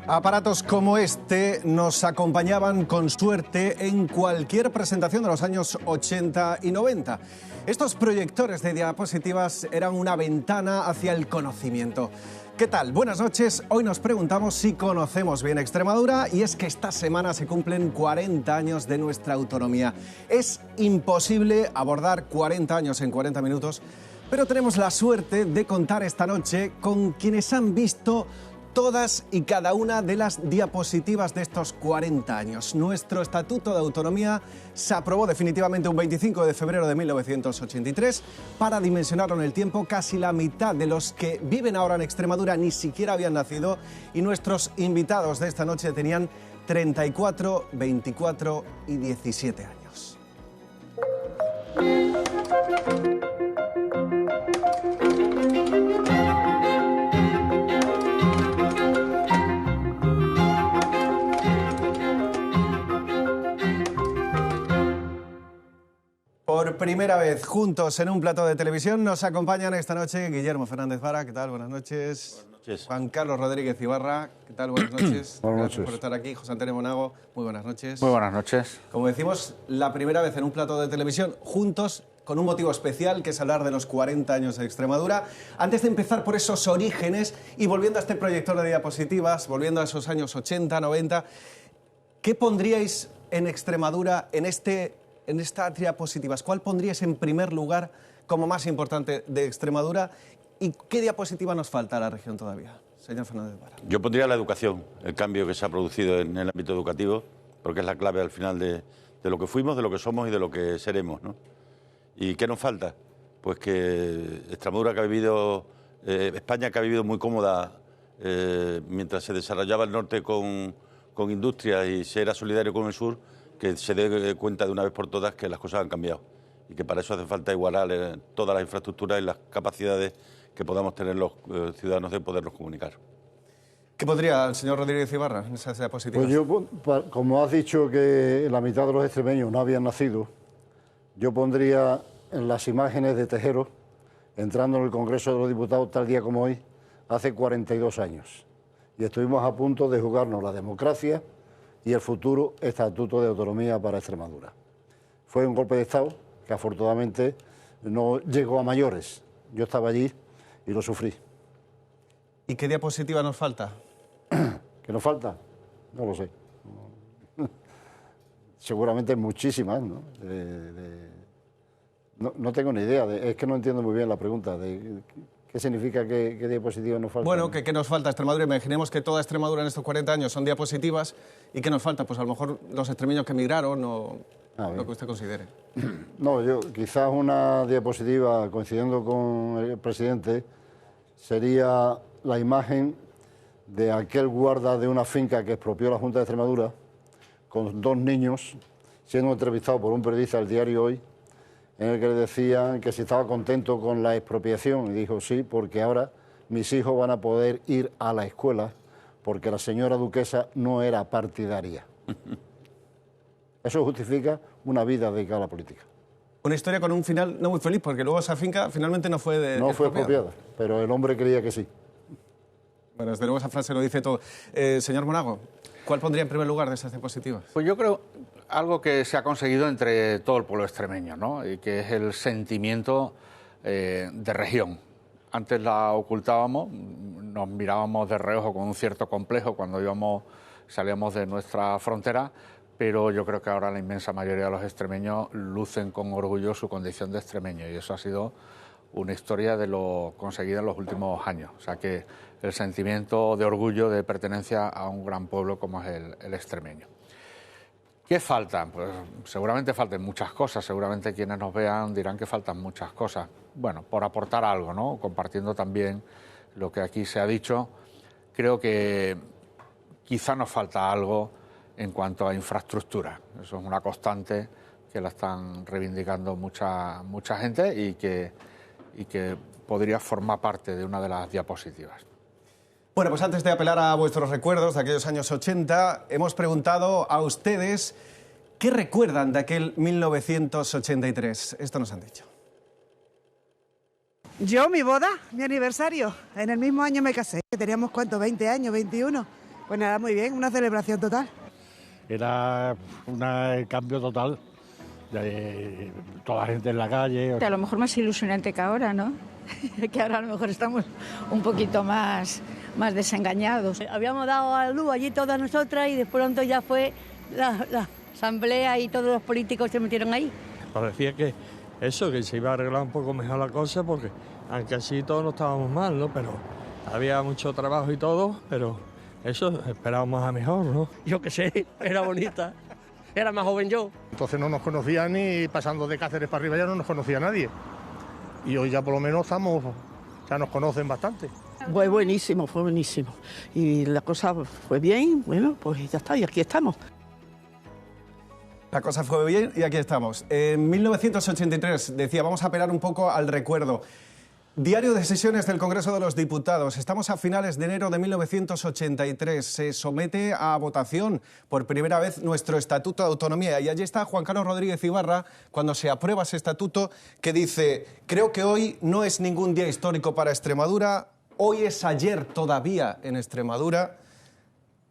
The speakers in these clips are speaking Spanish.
Aparatos como este nos acompañaban con suerte en cualquier presentación de los años 80 y 90. Estos proyectores de diapositivas eran una ventana hacia el conocimiento. ¿Qué tal? Buenas noches. Hoy nos preguntamos si conocemos bien Extremadura y es que esta semana se cumplen 40 años de nuestra autonomía. Es imposible abordar 40 años en 40 minutos, pero tenemos la suerte de contar esta noche con quienes han visto todas y cada una de las diapositivas de estos 40 años. Nuestro Estatuto de Autonomía se aprobó definitivamente un 25 de febrero de 1983. Para dimensionarlo en el tiempo, casi la mitad de los que viven ahora en Extremadura ni siquiera habían nacido y nuestros invitados de esta noche tenían 34, 24 y 17 años. Por primera vez juntos en un plató de televisión nos acompañan esta noche Guillermo Fernández Vara, ¿qué tal? Buenas noches. Buenas noches. Juan Carlos Rodríguez Ibarra, ¿qué tal? Buenas noches. Buenas Gracias noches. por estar aquí. José Antonio Monago, muy buenas noches. Muy buenas noches. Como decimos, la primera vez en un plató de televisión juntos con un motivo especial, que es hablar de los 40 años de Extremadura. Antes de empezar por esos orígenes y volviendo a este proyector de diapositivas, volviendo a esos años 80, 90, ¿qué pondríais en Extremadura en estas diapositivas? ¿Cuál pondríais en primer lugar como más importante de Extremadura? ¿Y qué diapositiva nos falta a la región todavía? Señor Fernández Vara. Yo pondría la educación, el cambio que se ha producido en el ámbito educativo, porque es la clave al final de lo que fuimos, de lo que somos y de lo que seremos, ¿no? ¿Y qué nos falta? Pues que Extremadura, que ha vivido, España, que ha vivido muy cómoda mientras se desarrollaba el norte con industria y se era solidario con el sur, que se dé cuenta de una vez por todas que las cosas han cambiado y que para eso hace falta igualar todas las infraestructuras y las capacidades que podamos tener los ciudadanos de podernos comunicar. ¿Qué podría el señor Rodríguez Ibarra en esas diapositivas? Pues yo, como has dicho que la mitad de los extremeños no habían nacido, yo pondría en las imágenes de Tejero entrando en el Congreso de los Diputados tal día como hoy, hace 42 años. Y estuvimos a punto de jugarnos la democracia y el futuro Estatuto de Autonomía para Extremadura. Fue un golpe de Estado que afortunadamente no llegó a mayores. Yo estaba allí y lo sufrí. ¿Y qué diapositiva nos falta? ¿Qué nos falta? No lo sé. Seguramente muchísimas, ¿no? No tengo ni idea. Es que no entiendo muy bien la pregunta. ¿Qué significa qué diapositivas nos faltan? Bueno, ¿qué nos falta Extremadura? Imaginemos que toda Extremadura en estos 40 años son diapositivas. ¿Y qué nos falta? Pues a lo mejor los extremeños que emigraron o lo que usted considere. No, yo quizás una diapositiva, coincidiendo con el presidente, sería la imagen de aquel guarda de una finca que expropió la Junta de Extremadura con dos niños, siendo entrevistado por un periodista del diario Hoy, en el que le decían que si estaba contento con la expropiación, y dijo sí, porque ahora mis hijos van a poder ir a la escuela, porque la señora duquesa no era partidaria. Eso justifica una vida dedicada a la política. Una historia con un final no muy feliz, porque luego esa finca finalmente no fue No fue expropiada, pero el hombre creía que sí. Bueno, desde luego esa frase lo dice todo. Señor Monago, ¿cuál pondría en primer lugar de esas diapositivas? Pues yo creo algo que se ha conseguido entre todo el pueblo extremeño, ¿no? Y que es el sentimiento de región. Antes la ocultábamos, nos mirábamos de reojo con un cierto complejo cuando salíamos de nuestra frontera, pero yo creo que ahora la inmensa mayoría de los extremeños lucen con orgullo su condición de extremeño y eso ha sido una historia de lo conseguido en los últimos años. O sea que el sentimiento de orgullo, de pertenencia a un gran pueblo como es el extremeño. ¿Qué falta? Pues seguramente faltan muchas cosas, seguramente quienes nos vean dirán que faltan muchas cosas. Bueno, por aportar algo, ¿no? Compartiendo también lo que aquí se ha dicho, creo que quizá nos falta algo en cuanto a infraestructura. Eso es una constante que la están reivindicando mucha gente y que podría formar parte de una de las diapositivas. Bueno, pues antes de apelar a vuestros recuerdos de aquellos años 80, hemos preguntado a ustedes qué recuerdan de aquel 1983. Esto nos han dicho. Yo, mi boda, mi aniversario. En el mismo año me casé. Teníamos, ¿cuánto? 20 años, 21. Pues nada, muy bien, una celebración total. Era un cambio total, de toda la gente en la calle. A lo mejor más ilusionante que ahora, ¿no? Que ahora a lo mejor estamos un poquito más desengañados. Habíamos dado a luz allí todas nosotras y de pronto ya fue la asamblea y todos los políticos se metieron ahí. Parecía que se iba a arreglar un poco mejor la cosa, porque aunque así todos no estábamos mal, ¿no? Pero había mucho trabajo y todo, pero eso esperábamos a mejor, ¿no? Yo qué sé, era bonita, era más joven yo. Entonces no nos conocía ni pasando de Cáceres para arriba ya no nos conocía nadie. Y hoy ya por lo menos ya nos conocen bastante. Fue buenísimo. Y la cosa fue bien, bueno, pues ya está, y aquí estamos. La cosa fue bien y aquí estamos. En 1983, decía, vamos a apelar un poco al recuerdo. Diario de sesiones del Congreso de los Diputados. Estamos a finales de enero de 1983. Se somete a votación por primera vez nuestro Estatuto de Autonomía. Y allí está Juan Carlos Rodríguez Ibarra cuando se aprueba ese estatuto, que dice: creo que hoy no es ningún día histórico para Extremadura. Hoy es ayer todavía en Extremadura.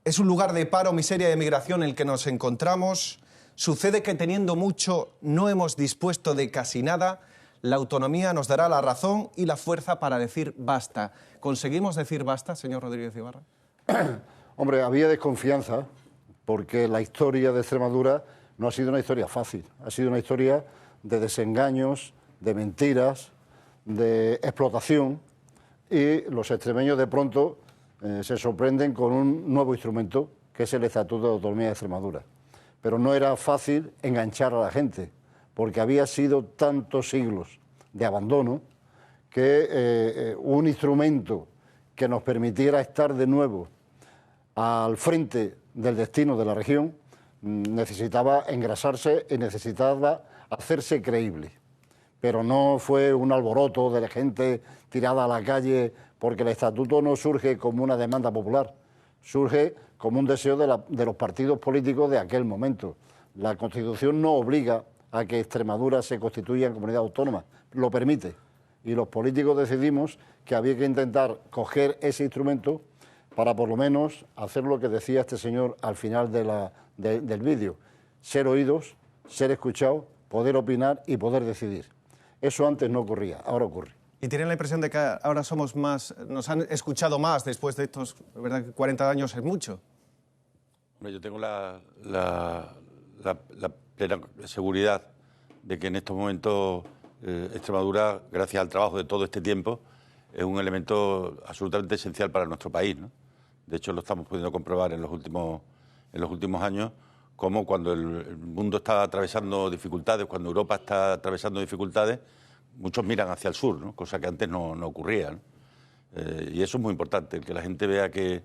Es un lugar de paro, miseria y emigración en el que nos encontramos. Sucede que teniendo mucho no hemos dispuesto de casi nada. La autonomía nos dará la razón y la fuerza para decir basta. ¿Conseguimos decir basta, señor Rodríguez Ibarra? Hombre, había desconfianza porque la historia de Extremadura no ha sido una historia fácil. Ha sido una historia de desengaños, de mentiras, de explotación, y los extremeños de pronto se sorprenden con un nuevo instrumento, que es el Estatuto de Autonomía de Extremadura. Pero no era fácil enganchar a la gente, porque había sido tantos siglos de abandono que un instrumento que nos permitiera estar de nuevo al frente del destino de la región necesitaba engrasarse y necesitaba hacerse creíble. Pero no fue un alboroto de la gente tirada a la calle, porque el estatuto no surge como una demanda popular, surge como un deseo de los partidos políticos de aquel momento. La Constitución no obliga a que Extremadura se constituya en comunidad autónoma, lo permite. Y los políticos decidimos que había que intentar coger ese instrumento para por lo menos hacer lo que decía este señor al final del vídeo: ser oídos, ser escuchados, poder opinar y poder decidir. Eso antes no ocurría, ahora ocurre. ¿Y tienen la impresión de que ahora somos más, nos han escuchado más después de estos, verdad que 40 años es mucho? Yo tengo la plena seguridad de que en estos momentos Extremadura, gracias al trabajo de todo este tiempo, es un elemento absolutamente esencial para nuestro país, ¿no? De hecho, lo estamos pudiendo comprobar en los últimos años, como cuando el mundo está atravesando dificultades, cuando Europa está atravesando dificultades, muchos miran hacia el sur, ¿no? Cosa que antes no ocurría, ¿no? Y eso es muy importante, que la gente vea que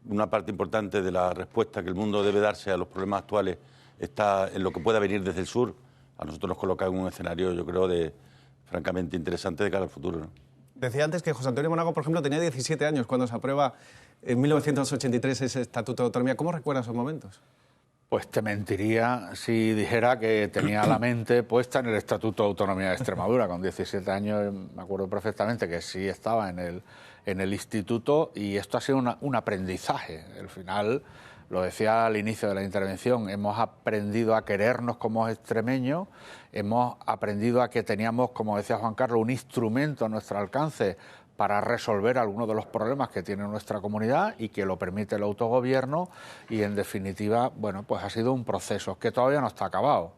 una parte importante de la respuesta que el mundo debe darse a los problemas actuales está en lo que pueda venir desde el sur. A nosotros nos coloca en un escenario, yo creo, francamente interesante de cara al futuro, ¿no? Decía antes que José Antonio Monago, por ejemplo, tenía 17 años cuando se aprueba en 1983 ese Estatuto de Autonomía. ¿Cómo recuerda esos momentos? Pues te mentiría si dijera que tenía la mente puesta en el Estatuto de Autonomía de Extremadura. Con 17 años me acuerdo perfectamente que sí estaba en el instituto, y esto ha sido un aprendizaje. Al final, lo decía al inicio de la intervención, hemos aprendido a querernos como extremeños, hemos aprendido a que teníamos, como decía Juan Carlos, un instrumento a nuestro alcance para resolver algunos de los problemas que tiene nuestra comunidad y que lo permite el autogobierno, y en definitiva, bueno, pues ha sido un proceso que todavía no está acabado,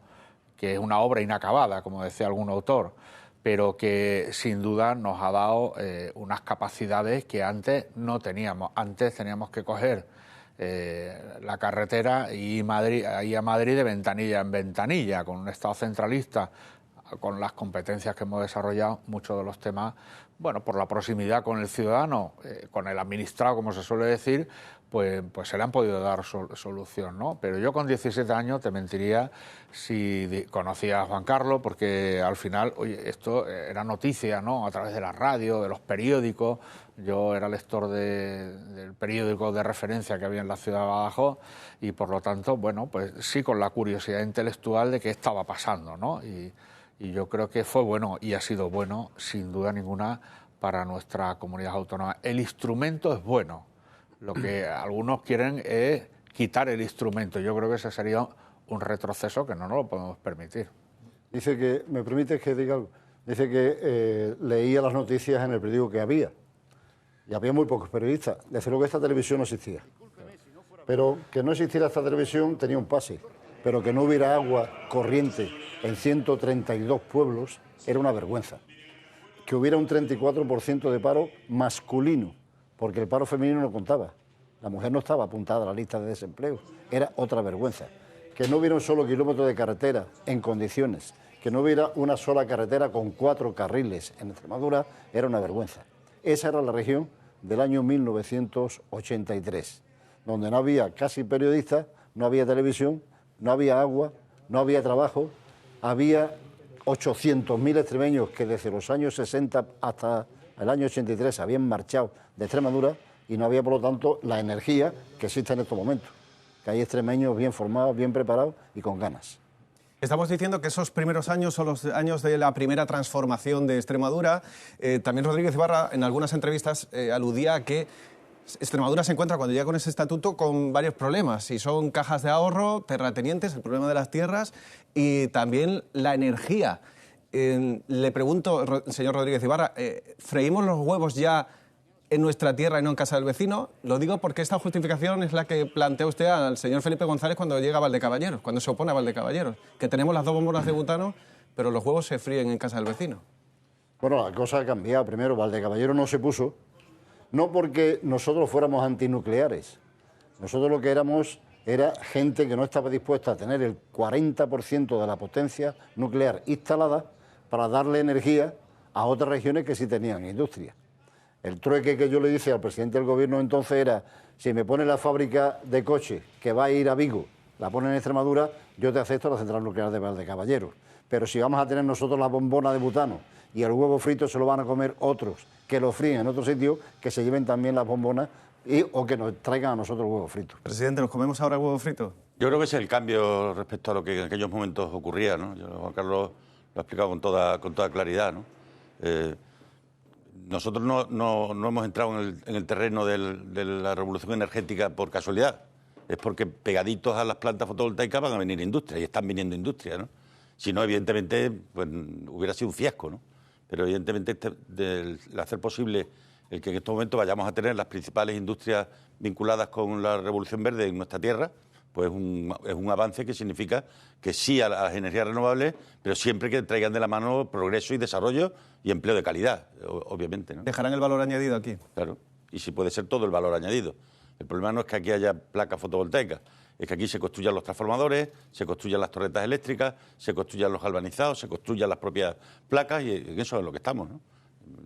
que es una obra inacabada, como decía algún autor, pero que sin duda nos ha dado unas capacidades que antes no teníamos. Antes teníamos que coger la carretera y ir a Madrid de ventanilla en ventanilla, con un Estado centralista, con las competencias que hemos desarrollado, muchos de los temas, bueno, por la proximidad con el ciudadano, con el administrado, como se suele decir, pues se le han podido dar solución, ¿no? Pero yo con 17 años te mentiría si conocía a Juan Carlos, porque al final, oye, esto era noticia, ¿no?, a través de la radio, de los periódicos. Yo era lector del periódico de referencia que había en la ciudad de Badajoz, y por lo tanto, bueno, pues sí, con la curiosidad intelectual de qué estaba pasando, ¿no? Y yo creo que fue bueno y ha sido bueno, sin duda ninguna, para nuestra comunidad autónoma. El instrumento es bueno, Lo que algunos quieren es quitar el instrumento. Yo creo que ese sería un retroceso que no nos lo podemos permitir. Dice que, ¿me permites que diga algo? Dice que leía las noticias en el periódico que había. Y había muy pocos periodistas. Desde luego esta televisión no existía. Pero que no existiera esta televisión tenía un pase. Pero que no hubiera agua corriente en 132 pueblos era una vergüenza. Que hubiera un 34% de paro masculino, porque el paro femenino no contaba. La mujer no estaba apuntada a la lista de desempleo. Era otra vergüenza. Que no hubiera un solo kilómetro de carretera en condiciones, que no hubiera una sola carretera con 4 carriles en Extremadura, era una vergüenza. Esa era la región del año 1983, donde no había casi periodistas, no había televisión, no había agua, no había trabajo, había 800.000 extremeños que desde los años 60 hasta el año 83 habían marchado de Extremadura y no había, por lo tanto, la energía que existe en estos momentos. Que hay extremeños bien formados, bien preparados y con ganas. Estamos diciendo que esos primeros años son los años de la primera transformación de Extremadura. También Rodríguez Ibarra, en algunas entrevistas, aludía a que Extremadura se encuentra, cuando llega con ese estatuto, con varios problemas. Y son cajas de ahorro, terratenientes, el problema de las tierras y también la energía. Le pregunto, señor Rodríguez Ibarra, ¿freímos los huevos ya en nuestra tierra y no en casa del vecino? Lo digo porque esta justificación es la que plantea usted al señor Felipe González cuando llega a Valdecaballeros, cuando se opone a Valdecaballeros, que tenemos las 2 bombonas de butano, pero los huevos se fríen en casa del vecino. Bueno, la cosa ha cambiado. Primero, Valdecaballeros no se puso, no porque nosotros fuéramos antinucleares. Nosotros lo que éramos era gente que no estaba dispuesta a tener el 40% de la potencia nuclear instalada para darle energía a otras regiones que sí tenían industria. El trueque que yo le dije al presidente del gobierno entonces era: si me pone la fábrica de coches que va a ir a Vigo, la pone en Extremadura, yo te acepto la central nuclear de Valdecaballeros. Pero si vamos a tener nosotros la bombona de butano y el huevo frito se lo van a comer otros que lo fríen en otro sitio, que se lleven también las bombonas o que nos traigan a nosotros el huevo frito. Presidente, ¿nos comemos ahora el huevo frito? Yo creo que ese es el cambio respecto a lo que en aquellos momentos ocurría, ¿no? Juan Carlos lo ha explicado con toda claridad, ¿no? Nosotros no hemos entrado en el terreno de la revolución energética por casualidad. Es porque pegaditos a las plantas fotovoltaicas van a venir industrias y están viniendo industrias, ¿no? Si no, evidentemente, pues hubiera sido un fiasco, ¿no? Pero evidentemente el hacer posible el que en estos momentos vayamos a tener las principales industrias vinculadas con la revolución verde en nuestra tierra, pues es un avance que significa que sí a las energías renovables, pero siempre que traigan de la mano progreso y desarrollo y empleo de calidad, obviamente, ¿no? ¿Dejarán el valor añadido aquí? Claro, y si puede ser todo el valor añadido. El problema no es que aquí haya placas fotovoltaicas, es que aquí se construyan los transformadores, se construyan las torretas eléctricas, se construyan los galvanizados, se construyan las propias placas y en eso es lo que estamos, ¿no?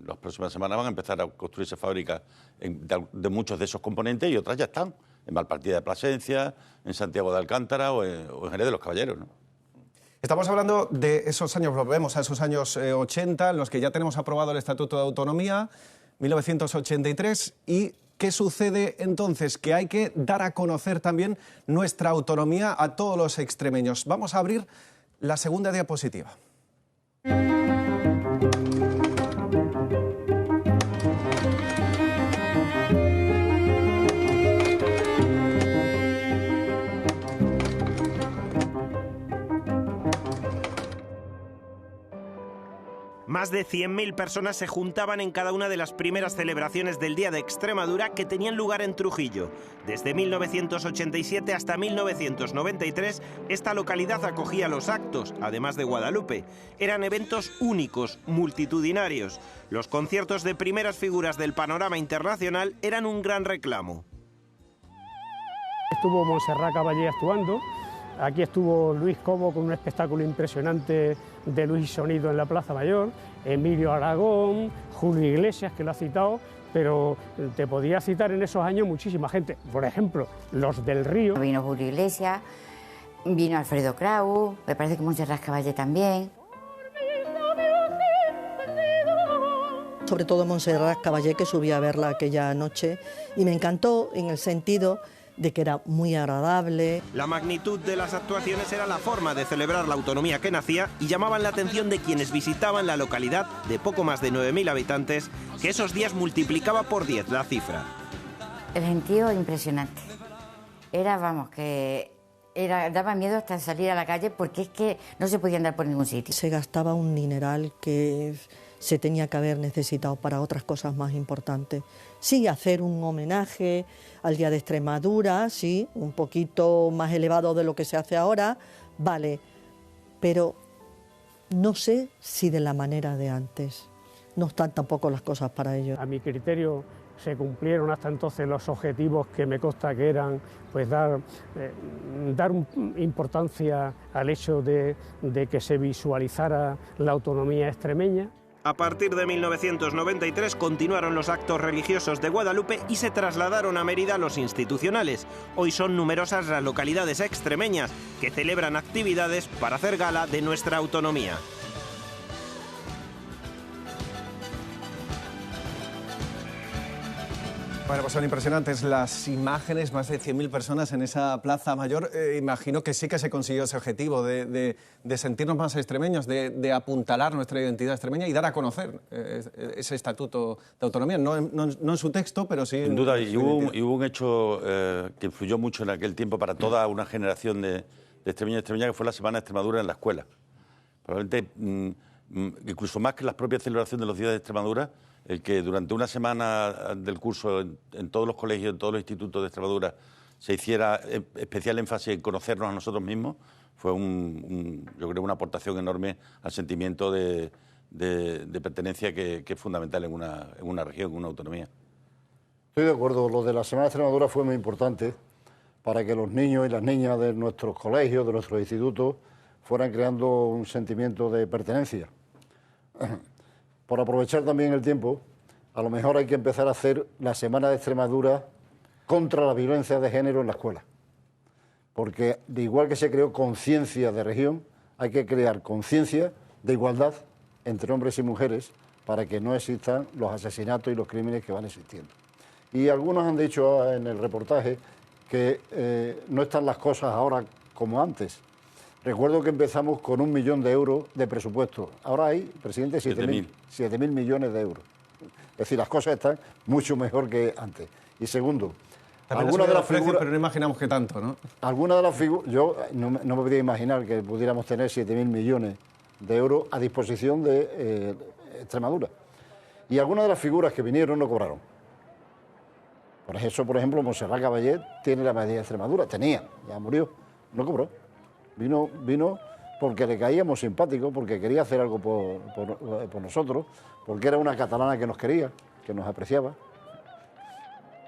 Las próximas semanas van a empezar a construirse fábricas de muchos de esos componentes y otras ya están, en Valpartida de Plasencia, en Santiago de Alcántara o en Jerez de los Caballeros, ¿no? Estamos hablando de esos años, volvemos a esos años 80, en los que ya tenemos aprobado el Estatuto de Autonomía, 1983, y ¿qué sucede entonces? Que hay que dar a conocer también nuestra autonomía a todos los extremeños. Vamos a abrir la segunda diapositiva. Más de 100.000 personas se juntaban en cada una de las primeras celebraciones del Día de Extremadura que tenían lugar en Trujillo. Desde 1987 hasta 1993, esta localidad acogía los actos, además de Guadalupe. Eran eventos únicos, multitudinarios. Los conciertos de primeras figuras del panorama internacional eran un gran reclamo. Estuvo Montserrat Caballé actuando. Aquí estuvo Luis Cobo con un espectáculo impresionante de luz y sonido en la Plaza Mayor, Emilio Aragón, Julio Iglesias, que lo ha citado, pero te podía citar en esos años muchísima gente. Por ejemplo, los del Río. Vino Julio Iglesias, vino Alfredo Krau, me parece que Montserrat Caballé también. Sobre todo Montserrat Caballé, que subí a verla aquella noche, y me encantó en el sentido de que era muy agradable. La magnitud de las actuaciones era la forma de celebrar la autonomía que nacía y llamaban la atención de quienes visitaban la localidad de poco más de 9.000 habitantes, que esos días multiplicaba por 10 la cifra. El gentío impresionante. Era, vamos, daba miedo hasta salir a la calle porque es que no se podía andar por ningún sitio. Se gastaba un dineral que se tenía que haber necesitado para otras cosas más importantes. Sí, hacer un homenaje al Día de Extremadura, sí, un poquito más elevado de lo que se hace ahora, vale, pero no sé si de la manera de antes. No están tampoco las cosas para ello. A mi criterio se cumplieron hasta entonces los objetivos que me consta que eran pues dar importancia al hecho de que se visualizara la autonomía extremeña. A partir de 1993 continuaron los actos religiosos de Guadalupe y se trasladaron a Mérida los institucionales. Hoy son numerosas las localidades extremeñas que celebran actividades para hacer gala de nuestra autonomía. Bueno, pues son impresionantes las imágenes, más de 100.000 personas en esa Plaza Mayor. Imagino que sí que se consiguió ese objetivo de sentirnos más extremeños, de apuntalar nuestra identidad extremeña y dar a conocer ese estatuto de autonomía. No en su texto, pero sí... Sin duda, y hubo un hecho que influyó mucho en aquel tiempo para toda una generación de extremeños y extremeñas, que fue la Semana de Extremadura en la escuela. Probablemente, incluso más que las propias celebraciones de los días de Extremadura, el que durante una semana del curso en todos los colegios, en todos los institutos de Extremadura, se hiciera especial énfasis en conocernos a nosotros mismos, fue yo creo una aportación enorme al sentimiento de pertenencia que es fundamental en una región, en una autonomía. Estoy de acuerdo, lo de la Semana de Extremadura fue muy importante para que los niños y las niñas de nuestros colegios, de nuestros institutos, fueran creando un sentimiento de pertenencia. Por aprovechar también el tiempo, a lo mejor hay que empezar a hacer la Semana de Extremadura contra la violencia de género en la escuela. Porque de igual que se creó conciencia de región, hay que crear conciencia de igualdad entre hombres y mujeres para que no existan los asesinatos y los crímenes que van existiendo. Y algunos han dicho en el reportaje que no están las cosas ahora como antes. Recuerdo que empezamos con 1 millón de euros de presupuesto. Ahora hay, presidente, 7.000 millones de euros. Es decir, las cosas están mucho mejor que antes. Y segundo, algunas de las figuras... Pero no imaginamos que tanto, ¿no? Algunas de las figuras... Yo no me podía imaginar que pudiéramos tener 7.000 millones de euros a disposición de Extremadura. Y algunas de las figuras que vinieron no cobraron. Por eso, por ejemplo, Montserrat Caballé tiene la medalla de Extremadura. Tenía, ya murió, no cobró. Vino porque le caíamos simpáticos, porque quería hacer algo por nosotros, porque era una catalana que nos quería, que nos apreciaba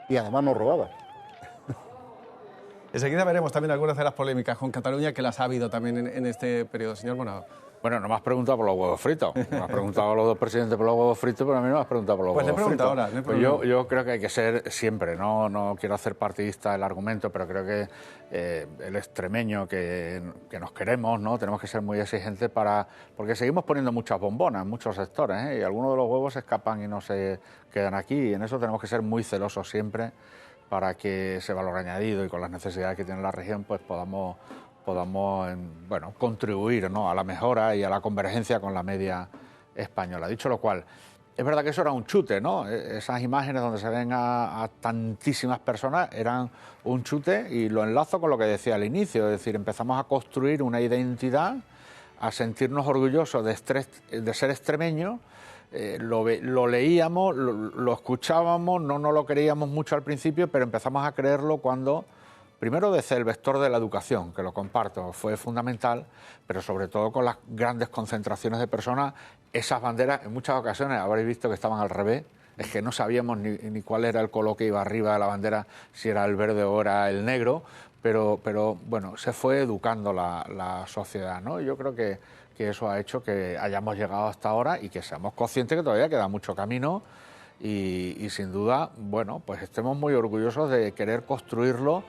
y además nos robaba. Enseguida veremos también algunas de las polémicas con Cataluña, que las ha habido también en este periodo. Señor Bonado. Bueno, no me has preguntado por los huevos fritos. Me has preguntado a los dos presidentes por los huevos fritos, pero a mí no me has preguntado por los huevos fritos. Ahora, pues yo creo que hay que ser siempre, no quiero hacer partidista el argumento, pero creo que el extremeño que nos queremos, ¿no? Tenemos que ser muy exigentes porque seguimos poniendo muchas bombonas en muchos sectores, y algunos de los huevos se escapan y no se quedan aquí, y en eso tenemos que ser muy celosos siempre para que ese valor añadido y con las necesidades que tiene la región pues podamos contribuir, ¿no?, a la mejora y a la convergencia con la media española. Dicho lo cual, es verdad que eso era un chute, ¿no? Esas imágenes donde se ven a tantísimas personas eran un chute, y lo enlazo con lo que decía al inicio, es decir, empezamos a construir una identidad, a sentirnos orgullosos de ser extremeños. Lo leíamos, lo escuchábamos, no nos lo creíamos mucho al principio, pero empezamos a creerlo cuando... Primero desde el vector de la educación, que lo comparto, fue fundamental, pero sobre todo con las grandes concentraciones de personas, esas banderas, en muchas ocasiones habréis visto que estaban al revés, es que no sabíamos ni cuál era el color que iba arriba de la bandera, si era el verde o era el negro, pero bueno, se fue educando la sociedad, ¿no? Yo creo que eso ha hecho que hayamos llegado hasta ahora y que seamos conscientes que todavía queda mucho camino y sin duda, bueno, pues estemos muy orgullosos de querer construirlo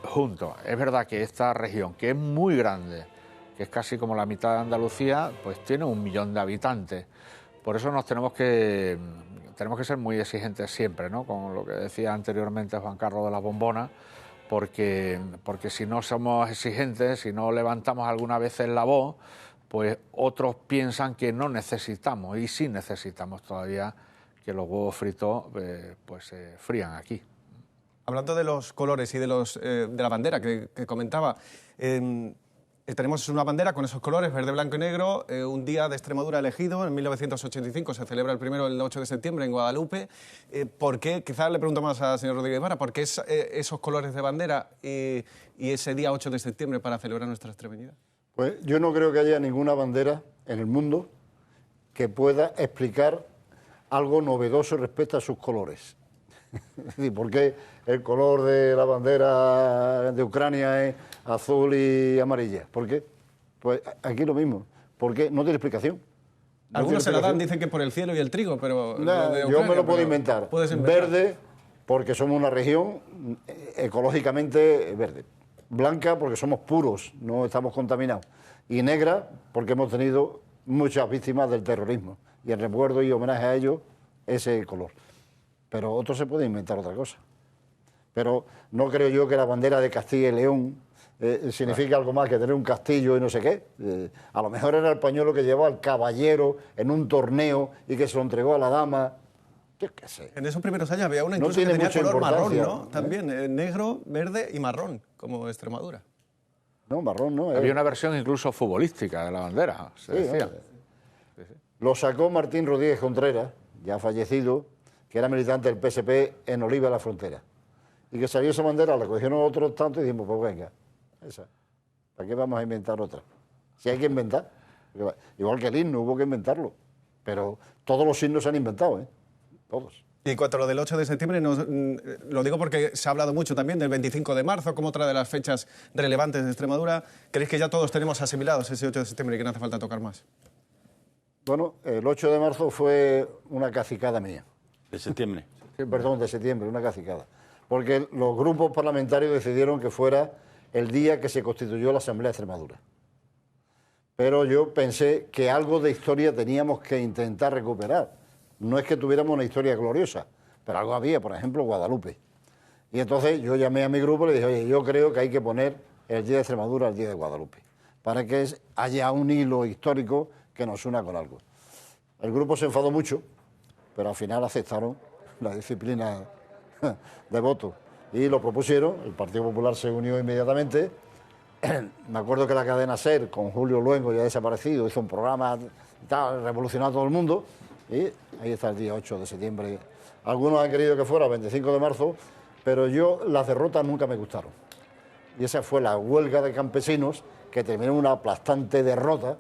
juntos. Es verdad que esta región, que es muy grande, que es casi como la mitad de Andalucía, pues tiene 1 millón de habitantes. Por eso tenemos que ser muy exigentes siempre, ¿no? Con lo que decía anteriormente Juan Carlos de la bombona, porque si no somos exigentes, si no levantamos alguna vez la voz, pues otros piensan que no necesitamos, y sí necesitamos todavía que los huevos fritos pues se frían aquí. Hablando de los colores y de la bandera que comentaba, tenemos una bandera con esos colores, verde, blanco y negro, un día de Extremadura elegido, en 1985 se celebra el 8 de septiembre en Guadalupe. ¿Por qué? Quizás le pregunto más al señor Rodríguez Vara, ¿por qué esos colores de bandera y ese día 8 de septiembre para celebrar nuestra extremeñidad? Pues yo no creo que haya ninguna bandera en el mundo que pueda explicar algo novedoso respecto a sus colores. Es decir, ¿por qué el color de la bandera de Ucrania es azul y amarilla? ¿Por qué? Pues aquí lo mismo. ¿Por qué? No tiene explicación. Algunos se la dan, dicen que por el cielo y el trigo, pero... yo me lo puedo inventar. Verde, porque somos una región ecológicamente verde. Blanca, porque somos puros, no estamos contaminados. Y negra, porque hemos tenido muchas víctimas del terrorismo. Y en recuerdo y homenaje a ellos, ese color. Pero otro se puede inventar otra cosa. Pero no creo yo que la bandera de Castilla y León signifique algo más que tener un castillo y no sé qué. A lo mejor era el pañuelo que llevaba al caballero en un torneo y que se lo entregó a la dama. Yo qué sé. En esos primeros años había una incluso que tenía color marrón, ¿no? También, negro, verde y marrón, como Extremadura. No, marrón no. Había una versión incluso futbolística de la bandera, se decía. Lo sacó Martín Rodríguez Contreras, ya fallecido, que era militante del PSP en Oliva de la Frontera. Y que salió esa bandera, la cogieron otros tantos y dijimos, pues venga, esa. ¿Para qué vamos a inventar otra? Si hay que inventar. Igual que el himno, hubo que inventarlo. Pero todos los himnos se han inventado, ¿eh? Todos. Y en cuanto a lo del 8 de septiembre, lo digo porque se ha hablado mucho también del 25 de marzo como otra de las fechas relevantes de Extremadura. ¿Creéis que ya todos tenemos asimilados ese 8 de septiembre y que no hace falta tocar más? Bueno, el 8 de marzo fue una cacicada mía. ¿De septiembre? Perdón, de septiembre, una cacicada. Porque los grupos parlamentarios decidieron que fuera el día que se constituyó la Asamblea de Extremadura. Pero yo pensé que algo de historia teníamos que intentar recuperar. No es que tuviéramos una historia gloriosa, pero algo había, por ejemplo, Guadalupe. Y entonces yo llamé a mi grupo y le dije, oye, yo creo que hay que poner el Día de Extremadura al Día de Guadalupe, para que haya un hilo histórico que nos una con algo. El grupo se enfadó mucho, pero al final aceptaron la disciplina de voto y lo propusieron. El Partido Popular se unió inmediatamente. Me acuerdo que la cadena SER, con Julio Luengo ya desaparecido, hizo un programa y tal, revolucionó a todo el mundo. Y ahí está el día 8 de septiembre. Algunos han querido que fuera el 25 de marzo, pero yo las derrotas nunca me gustaron. Y esa fue la huelga de campesinos que terminó en una aplastante derrota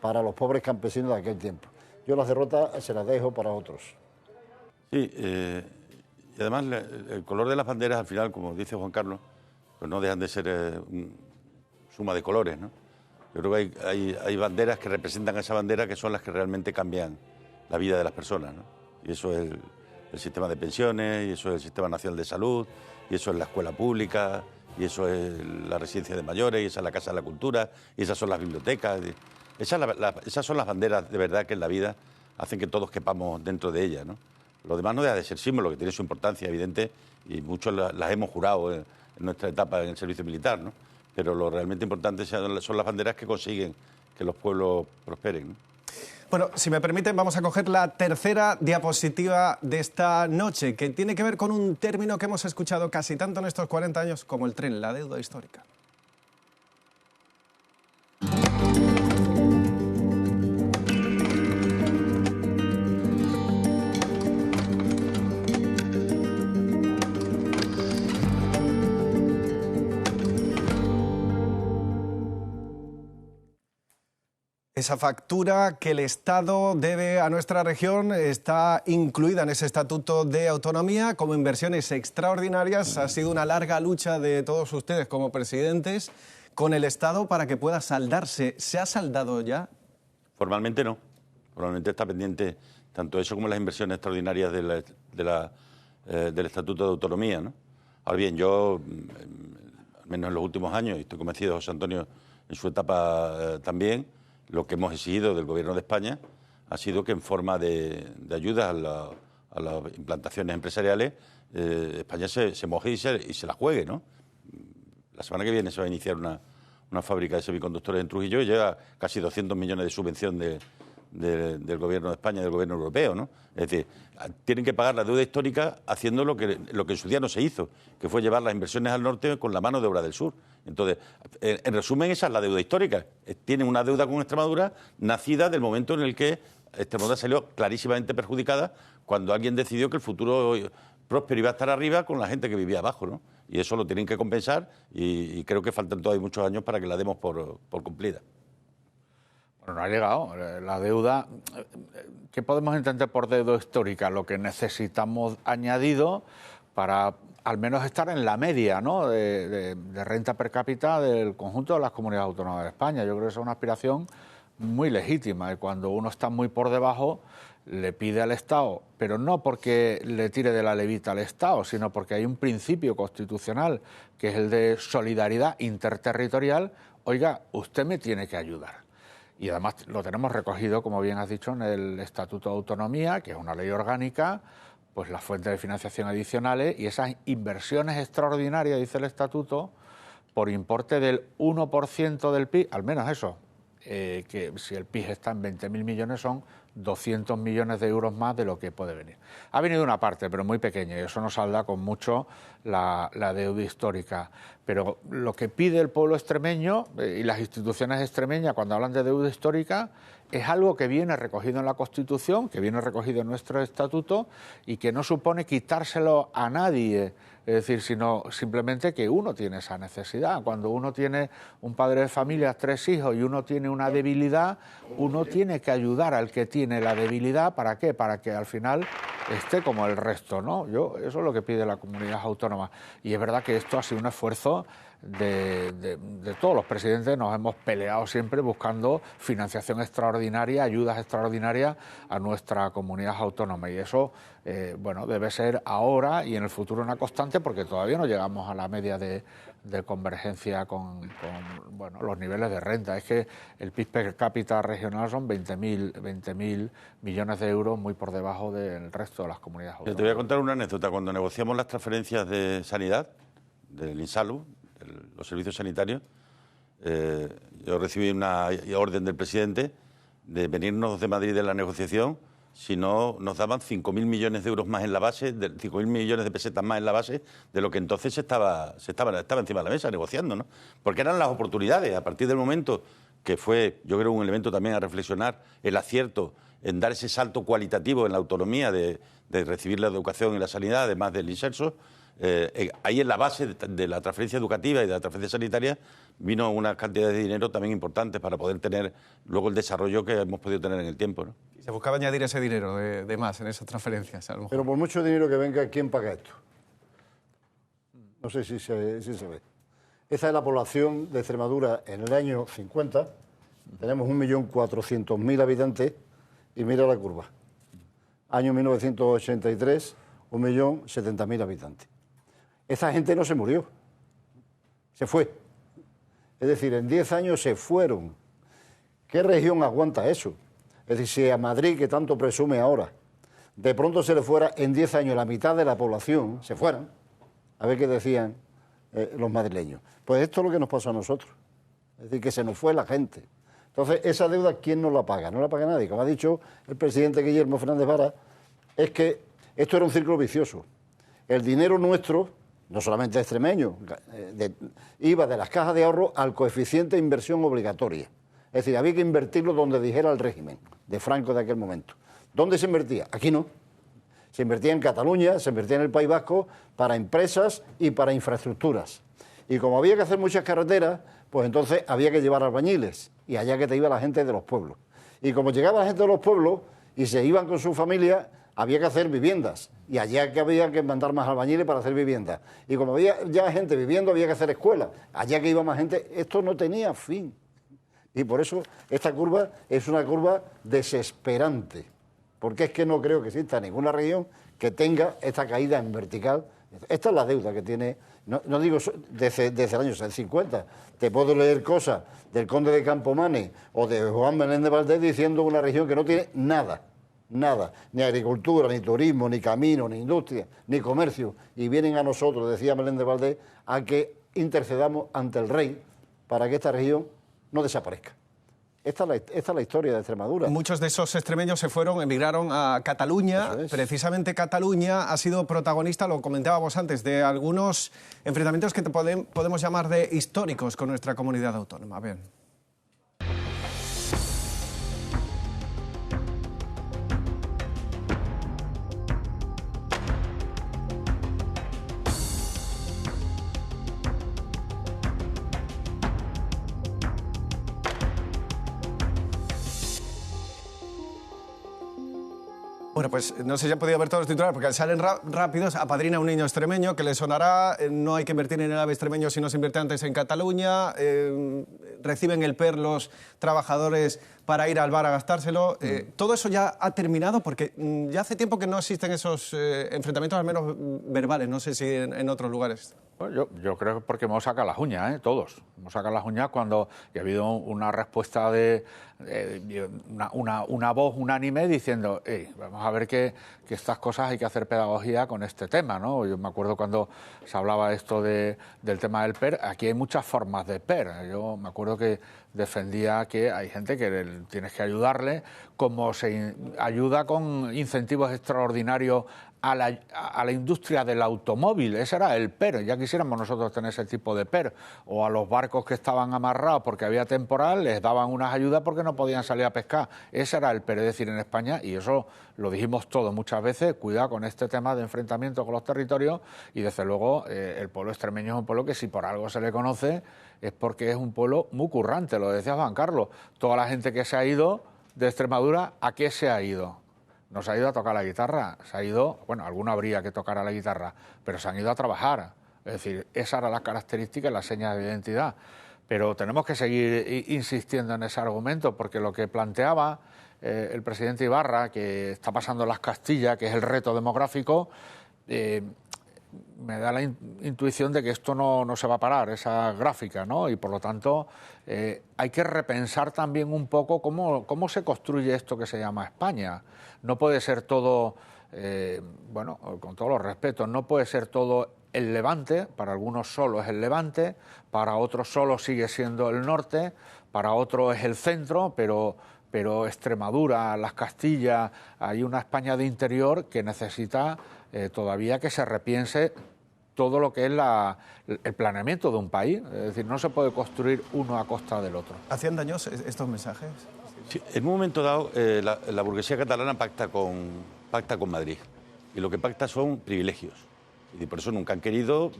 para los pobres campesinos de aquel tiempo. Yo las derrotas se las dejo para otros. Sí, y además el color de las banderas al final, como dice Juan Carlos, pues no dejan de ser suma de colores, ¿no? Yo creo que hay banderas que representan a esa bandera que son las que realmente cambian la vida de las personas, ¿no? Y eso es el sistema de pensiones, y eso es el sistema nacional de salud, y eso es la escuela pública, y eso es la residencia de mayores, y esa es la Casa de la Cultura, y esas son las bibliotecas. Esas son las banderas de verdad que en la vida hacen que todos quepamos dentro de ellas, ¿no? Lo demás no deja de ser símbolo, que tiene su importancia evidente, y muchos las hemos jurado en nuestra etapa en el servicio militar, ¿no? Pero lo realmente importante son las banderas que consiguen que los pueblos prosperen, ¿no? Bueno, si me permiten, vamos a coger la tercera diapositiva de esta noche, que tiene que ver con un término que hemos escuchado casi tanto en estos 40 años como el tren, la deuda histórica. Esa factura que el Estado debe a nuestra región está incluida en ese Estatuto de Autonomía como inversiones extraordinarias. Ha sido una larga lucha de todos ustedes como presidentes con el Estado para que pueda saldarse. ¿Se ha saldado ya? Formalmente no. Formalmente está pendiente tanto eso como las inversiones extraordinarias del Estatuto de Autonomía, ¿no? Ahora bien, yo, al menos en los últimos años, y estoy convencido, José Antonio, en su etapa también, lo que hemos exigido del Gobierno de España ha sido que en forma de ayuda a las implantaciones empresariales, España se moje y se la juegue, ¿no? La semana que viene se va a iniciar una fábrica de semiconductores en Trujillo y llega casi 200 millones de subvención de del Gobierno de España y del Gobierno europeo, ¿no? Es decir, tienen que pagar la deuda histórica haciendo lo que en su día no se hizo, que fue llevar las inversiones al norte con la mano de obra del sur. Entonces, en resumen, esa es la deuda histórica. Tienen una deuda con Extremadura nacida del momento en el que Extremadura salió clarísimamente perjudicada cuando alguien decidió que el futuro próspero iba a estar arriba con la gente que vivía abajo, ¿no? Y eso lo tienen que compensar y creo que faltan todavía muchos años para que la demos por cumplida. Bueno, no ha llegado. La deuda, ¿qué podemos entender por deuda histórica? Lo que necesitamos añadido para al menos estar en la media, ¿no?, de renta per cápita del conjunto de las comunidades autónomas de España. Yo creo que es una aspiración muy legítima y cuando uno está muy por debajo le pide al Estado, pero no porque le tire de la levita al Estado, sino porque hay un principio constitucional que es el de solidaridad interterritorial. Oiga, usted me tiene que ayudar. Y además lo tenemos recogido, como bien has dicho, en el Estatuto de Autonomía, que es una ley orgánica, pues las fuentes de financiación adicionales y esas inversiones extraordinarias, dice el Estatuto, por importe del 1% del PIB, al menos eso, que si el PIB está en 20.000 millones son 200 millones de euros más de lo que puede venir. Ha venido una parte, pero muy pequeña, y eso nos salda con mucho la deuda histórica. Pero lo que pide el pueblo extremeño y las instituciones extremeñas cuando hablan de deuda histórica es algo que viene recogido en la Constitución, que viene recogido en nuestro estatuto y que no supone quitárselo a nadie, es decir, sino simplemente que uno tiene esa necesidad. Cuando uno tiene un padre de familia, 3 hijos y uno tiene una debilidad, uno tiene que ayudar al que tiene la debilidad. ¿Para qué? Para que al final esté como el resto, ¿no? Eso es lo que pide la comunidad autónoma. Y es verdad que esto ha sido un esfuerzo de todos los presidentes. Nos hemos peleado siempre buscando financiación extraordinaria, ayudas extraordinarias a nuestra comunidad autónoma. Y eso, bueno, debe ser ahora y en el futuro una constante porque todavía no llegamos a la media de convergencia con bueno, los niveles de renta. Es que el PIB per cápita regional son 20.000 millones de euros, muy por debajo del resto de las comunidades autónomas. Te voy a contar una anécdota. Cuando negociamos las transferencias de sanidad, del INSALU, los servicios sanitarios, yo recibí una orden del presidente de venirnos de Madrid de la negociación si no nos daban 5.000 millones de euros más en la base, 5.000 millones de pesetas más en la base de lo que entonces estaba encima de la mesa negociando, ¿no? Porque eran las oportunidades. A partir del momento que fue, yo creo, un elemento también a reflexionar, el acierto en dar ese salto cualitativo en la autonomía de recibir la educación y la sanidad, además del inserso, ahí en la base de la transferencia educativa y de la transferencia sanitaria vino una cantidad de dinero también importante para poder tener luego el desarrollo que hemos podido tener en el tiempo, ¿no? Y se buscaba añadir ese dinero de más en esas transferencias, a lo mejor. Pero por mucho dinero que venga, ¿quién paga esto? No sé si se ve. Esa es la población de Extremadura en el año 50. Tenemos 1.400.000 habitantes y mira la curva. Año 1983, 1.070.000 habitantes. Esa gente no se murió, se fue. Es decir, en 10 años se fueron. ¿Qué región aguanta eso? Es decir, si a Madrid, que tanto presume ahora, de pronto se le fuera en 10 años la mitad de la población, se fueran, a ver qué decían los madrileños. Pues esto es lo que nos pasó a nosotros. Es decir, que se nos fue la gente. Entonces, esa deuda, ¿quién no la paga? No la paga nadie. Como ha dicho el presidente Guillermo Fernández Vara, es que esto era un círculo vicioso. El dinero nuestro, no solamente extremeño, iba de las cajas de ahorro al coeficiente de inversión obligatoria. Es decir, había que invertirlo donde dijera el régimen de Franco de aquel momento. ¿Dónde se invertía? Aquí no. Se invertía en Cataluña, se invertía en el País Vasco para empresas y para infraestructuras. Y como había que hacer muchas carreteras, pues entonces había que llevar albañiles y allá que te iba la gente de los pueblos. Y como llegaba la gente de los pueblos y se iban con su familia, había que hacer viviendas y allá que había que mandar más albañiles para hacer viviendas. Y como había ya gente viviendo, había que hacer escuelas. Allá que iba más gente, esto no tenía fin. Y por eso esta curva es una curva desesperante, porque es que no creo que exista ninguna región que tenga esta caída en vertical. Esta es la deuda que tiene, no digo desde el año 50. Te puedo leer cosas del conde de Campomanes o de Juan Meléndez Valdés diciendo una región que no tiene nada. Nada, ni agricultura, ni turismo, ni camino, ni industria, ni comercio. Y vienen a nosotros, decía Meléndez Valdés, a que intercedamos ante el rey para que esta región no desaparezca. Esta es la historia de Extremadura. Muchos de esos extremeños emigraron a Cataluña. Precisamente Cataluña ha sido protagonista, lo comentábamos antes, de algunos enfrentamientos que podemos llamar de históricos con nuestra comunidad autónoma. Bien. Bueno, pues no sé si han podido ver todos los titulares porque salen rápidos. Apadrina a un niño extremeño que le sonará. No hay que invertir en el AVE extremeño si no se invierte antes en Cataluña. Reciben el PER los trabajadores para ir al bar a gastárselo. Todo eso ya ha terminado porque ya hace tiempo que no existen esos enfrentamientos, al menos verbales. No sé si en otros lugares. Bueno, yo creo que porque hemos sacado las uñas, todos. Hemos sacado las uñas cuando ha habido una respuesta de una voz unánime diciendo vamos a ver que estas cosas hay que hacer pedagogía con este tema, ¿no? Yo me acuerdo cuando se hablaba esto del tema del PER, aquí hay muchas formas de PER. Yo me acuerdo que defendía que hay gente que tienes que ayudarle, como se ayuda con incentivos extraordinarios a la industria del automóvil. Ese era el PER, ya quisiéramos nosotros tener ese tipo de PER, o a los barcos que estaban amarrados porque había temporal, les daban unas ayudas porque no podían salir a pescar. Ese era el PER, es decir, en España, y eso lo dijimos todos muchas veces, cuidado con este tema de enfrentamiento con los territorios, y desde luego el pueblo extremeño es un pueblo que si por algo se le conoce es porque es un pueblo muy currante, lo decía Juan Carlos. Toda la gente que se ha ido de Extremadura, ¿a qué se ha ido? No se ha ido a tocar la guitarra, se ha ido, bueno, alguno habría que tocar a la guitarra, pero se han ido a trabajar. Es decir, esa era la característica y la seña de identidad. Pero tenemos que seguir insistiendo en ese argumento, porque lo que planteaba el presidente Ibarra, que está pasando en las Castillas, que es el reto demográfico, me da la intuición de que esto no se va a parar, esa gráfica, ¿no? Y por lo tanto hay que repensar también un poco cómo se construye esto que se llama España. No puede ser todo, bueno, con todos los respetos, no puede ser todo el Levante, para algunos solo es el Levante, para otros solo sigue siendo el norte, para otros es el centro, pero Extremadura, las Castillas, hay una España de interior que necesita todavía que se repiense todo lo que es el planeamiento de un país. Es decir, no se puede construir uno a costa del otro. ¿Hacían daños estos mensajes? Sí, en un momento dado, la burguesía catalana pacta con Madrid. Y lo que pacta son privilegios. Y por eso nunca han querido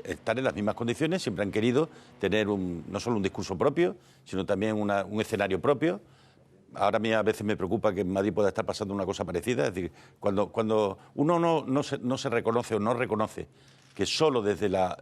estar en las mismas condiciones, siempre han querido tener no solo un discurso propio, sino también un escenario propio. Ahora a veces me preocupa que en Madrid pueda estar pasando una cosa parecida. Es decir, cuando uno no se reconoce o no reconoce que solo desde la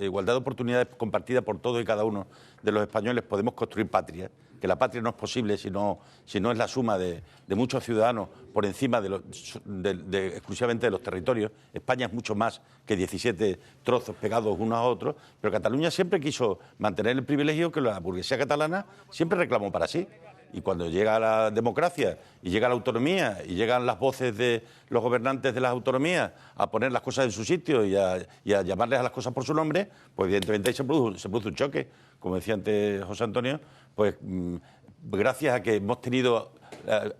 igualdad de oportunidades compartida por todos y cada uno de los españoles podemos construir patria, que la patria no es posible si no es la suma de muchos ciudadanos por encima exclusivamente de los territorios. España es mucho más que 17 trozos pegados unos a otros, pero Cataluña siempre quiso mantener el privilegio que la burguesía catalana siempre reclamó para sí. Y cuando llega la democracia y llega la autonomía y llegan las voces de los gobernantes de las autonomías a poner las cosas en su sitio y a llamarles a las cosas por su nombre, pues evidentemente ahí se produce un choque. Como decía antes José Antonio, pues gracias a que hemos tenido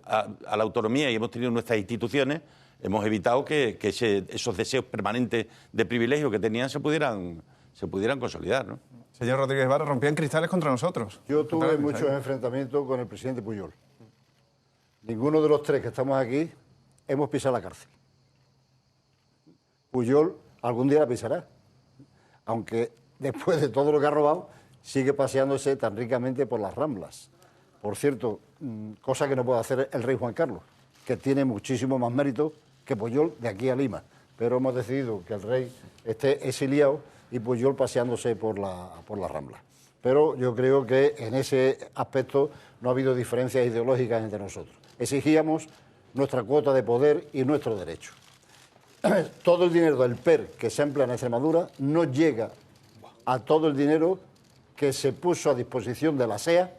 a la autonomía y hemos tenido nuestras instituciones, hemos evitado que esos deseos permanentes de privilegio que tenían se pudieran consolidar, ¿no? Señor Rodríguez Vara, rompían cristales contra nosotros. Yo tuve muchos enfrentamientos con el presidente Pujol. Ninguno de los tres que estamos aquí hemos pisado la cárcel. Pujol algún día la pisará, aunque después de todo lo que ha robado sigue paseándose tan ricamente por las Ramblas. Por cierto, cosa que no puede hacer el rey Juan Carlos, que tiene muchísimo más mérito que Pujol de aquí a Lima. Pero hemos decidido que el rey esté exiliado y Pujol paseándose por la Rambla. Pero yo creo que en ese aspecto no ha habido diferencias ideológicas entre nosotros. Exigíamos nuestra cuota de poder y nuestro derecho. Todo el dinero del PER que se emplea en Extremadura no llega a todo el dinero que se puso a disposición de la SEA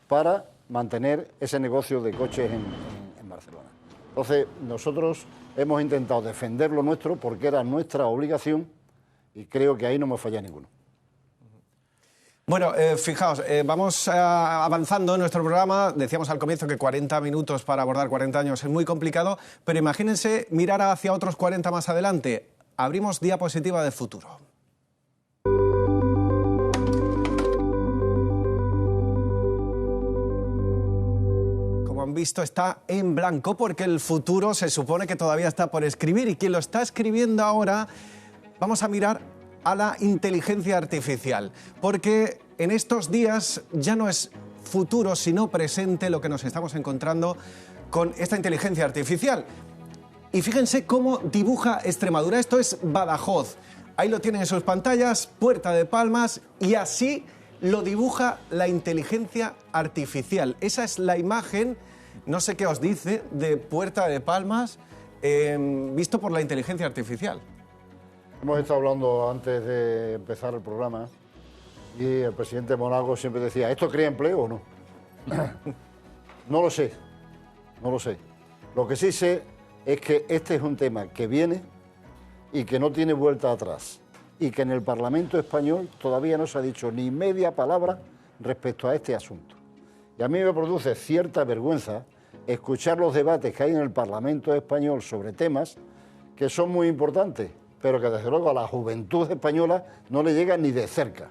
para mantener ese negocio de coches en Barcelona. Entonces, nosotros hemos intentado defender lo nuestro porque era nuestra obligación y creo que ahí no me falla ninguno. Bueno, fijaos, vamos avanzando en nuestro programa. Decíamos al comienzo que 40 minutos para abordar 40 años es muy complicado, pero imagínense mirar hacia otros 40 más adelante. Abrimos diapositiva de futuro. Como han visto, está en blanco porque el futuro se supone que todavía está por escribir, y quien lo está escribiendo ahora, vamos a mirar a la inteligencia artificial, porque en estos días ya no es futuro sino presente lo que nos estamos encontrando con esta inteligencia artificial. Y fíjense cómo dibuja Extremadura. Esto es Badajoz. Ahí lo tienen en sus pantallas, Puerta de Palmas, y así lo dibuja la inteligencia artificial. Esa es la imagen, no sé qué os dice, de Puerta de Palmas visto por la inteligencia artificial. Hemos estado hablando antes de empezar el programa y el presidente Monago siempre decía, ¿esto crea empleo o no? No lo sé, no lo sé. Lo que sí sé es que este es un tema que viene y que no tiene vuelta atrás, y que en el Parlamento español todavía no se ha dicho ni media palabra respecto a este asunto. Y a mí me produce cierta vergüenza escuchar los debates que hay en el Parlamento español sobre temas que son muy importantes, pero que desde luego a la juventud española no le llega ni de cerca.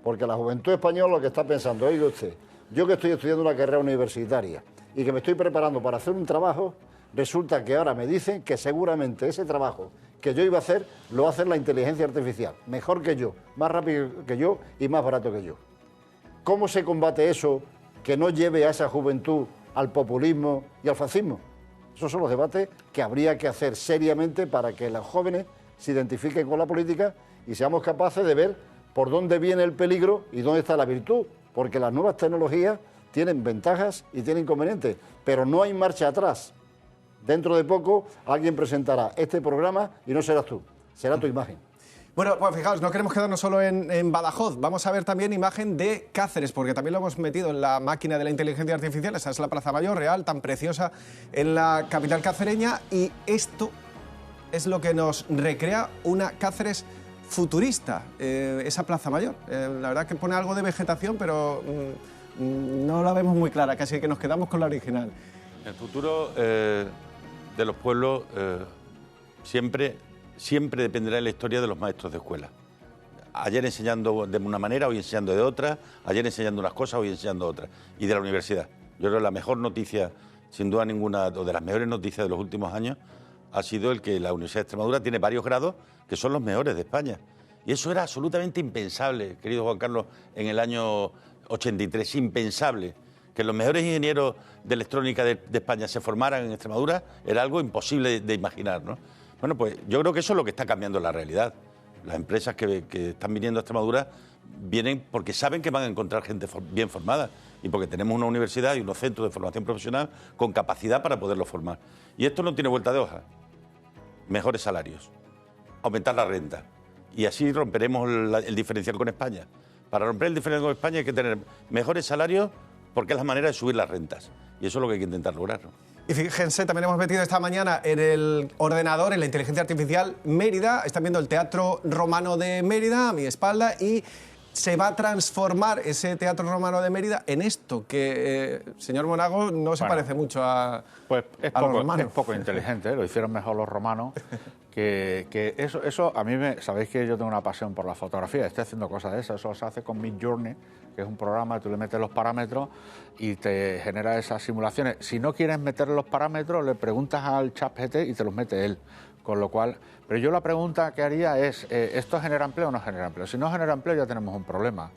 Porque la juventud española lo que está pensando, oiga usted, yo que estoy estudiando una carrera universitaria y que me estoy preparando para hacer un trabajo, resulta que ahora me dicen que seguramente ese trabajo que yo iba a hacer lo va a hacer la inteligencia artificial, mejor que yo, más rápido que yo y más barato que yo. ¿Cómo se combate eso que no lleve a esa juventud al populismo y al fascismo? Esos son los debates que habría que hacer seriamente para que los jóvenes se identifiquen con la política y seamos capaces de ver por dónde viene el peligro y dónde está la virtud, porque las nuevas tecnologías tienen ventajas y tienen inconvenientes, pero no hay marcha atrás. Dentro de poco alguien presentará este programa y no serás tú, será tu imagen. Bueno, pues fijaos, no queremos quedarnos solo en Badajoz, vamos a ver también imagen de Cáceres, porque también lo hemos metido en la máquina de la inteligencia artificial. Esa es la Plaza Mayor Real, tan preciosa en la capital cacereña, y esto es lo que nos recrea una Cáceres futurista, esa Plaza Mayor. La verdad que pone algo de vegetación, pero no la vemos muy clara, casi que nos quedamos con la original. El futuro de los pueblos siempre dependerá de la historia de los maestros de escuela. Ayer enseñando de una manera, hoy enseñando de otra, ayer enseñando unas cosas, hoy enseñando otras. Y de la universidad. Yo creo que la mejor noticia, sin duda ninguna, o de las mejores noticias de los últimos años, ha sido el que la Universidad de Extremadura tiene varios grados que son los mejores de España. Y eso era absolutamente impensable, querido Juan Carlos, en el año 83, impensable. Que los mejores ingenieros de electrónica de España se formaran en Extremadura era algo imposible de imaginar, ¿no? Bueno, pues yo creo que eso es lo que está cambiando la realidad. Las empresas que están viniendo a Extremadura vienen porque saben que van a encontrar gente bien formada y porque tenemos una universidad y unos centros de formación profesional con capacidad para poderlos formar. Y esto no tiene vuelta de hoja. Mejores salarios, aumentar la renta, y así romperemos el diferencial con España. Para romper el diferencial con España hay que tener mejores salarios, porque es la manera de subir las rentas, y eso es lo que hay que intentar lograr, ¿no? Y fíjense, también hemos metido esta mañana en el ordenador, en la inteligencia artificial, Mérida. Están viendo el Teatro Romano de Mérida a mi espalda, y se va a transformar ese Teatro Romano de Mérida en esto, que, señor Monago, no se parece mucho a pues es los romanos. Es poco inteligente, lo hicieron mejor los romanos. Que eso a mí sabéis que yo tengo una pasión por la fotografía, estoy haciendo cosas de esas, eso se hace con Midjourney, que es un programa que tú le metes los parámetros y te genera esas simulaciones. Si no quieres meter los parámetros, le preguntas al ChatGPT y te los mete él. Con lo cual, pero yo la pregunta que haría es, ¿esto genera empleo o no genera empleo? Si no genera empleo ya tenemos un problema.